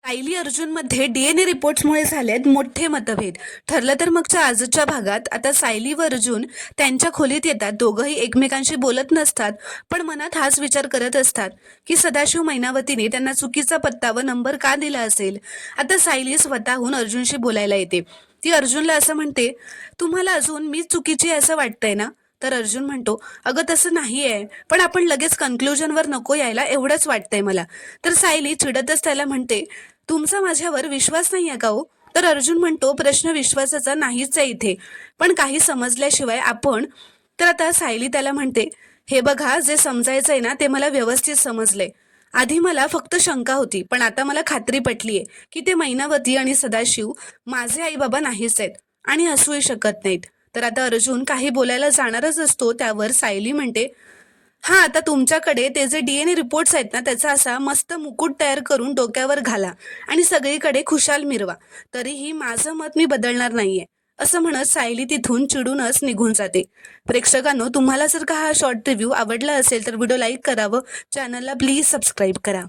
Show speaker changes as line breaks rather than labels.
सायली अर्जुन मध्ये डीएनए रिपोर्ट्समुळे झालेत मोठे मतभेद. ठरलं तर मगच्या आजच्या भागात आता सायली व अर्जुन त्यांच्या खोलीत येतात. दोघंही एकमेकांशी बोलत नसतात, पण मनात हाच विचार करत असतात की सदाशिव मैनावतीने त्यांना चुकीचा पत्ता व नंबर का दिला असेल. आता सायली स्वतःहून अर्जुनशी बोलायला येते. ती अर्जुनला असं म्हणते, तुम्हाला अजून मी चुकीची आहे असं वाटतंय ना? तर अर्जुन म्हणतो, अगं तसं नाहीये, पण आपण लगेच कन्क्लुजनवर नको यायला एवढंच वाटतंय मला. तर सायली चिडतच त्याला म्हणते, तुमचा माझ्यावर विश्वास नाही आहे का हो? तर अर्जुन म्हणतो, प्रश्न विश्वासाचा नाहीच आहे इथे, पण काही समजल्याशिवाय आपण. तर आता सायली त्याला म्हणते, हे बघा, जे समजायचंय ना ते मला व्यवस्थित समजलंय. आधी मला फक्त शंका होती, पण आता मला खात्री पटलीये की ते मैनावती आणि सदाशिव माझे आई बाबा नाहीच आहेत आणि असूही शकत नाहीत. तर आता अर्जुन काही बोलायला जाणारच असतो, त्यावर सायली म्हणते, हा, आता तुमच्याकडे ते जे डीएनए रिपोर्ट्स आहेत ना, त्याचा असा मस्त मुकुट तयार करून डोक्यावर घाला आणि सगळीकडे खुशाल मिरवा. तरीही माझं मत मी बदलणार नाहीये. असं म्हणत सायली तिथून चिडूनच निघून जाते. प्रेक्षकांनो, तुम्हाला जर का हा शॉर्ट रिव्ह्यू आवडला असेल तर व्हिडिओ लाईक करावं, चॅनलला प्लीज सबस्क्राईब करा.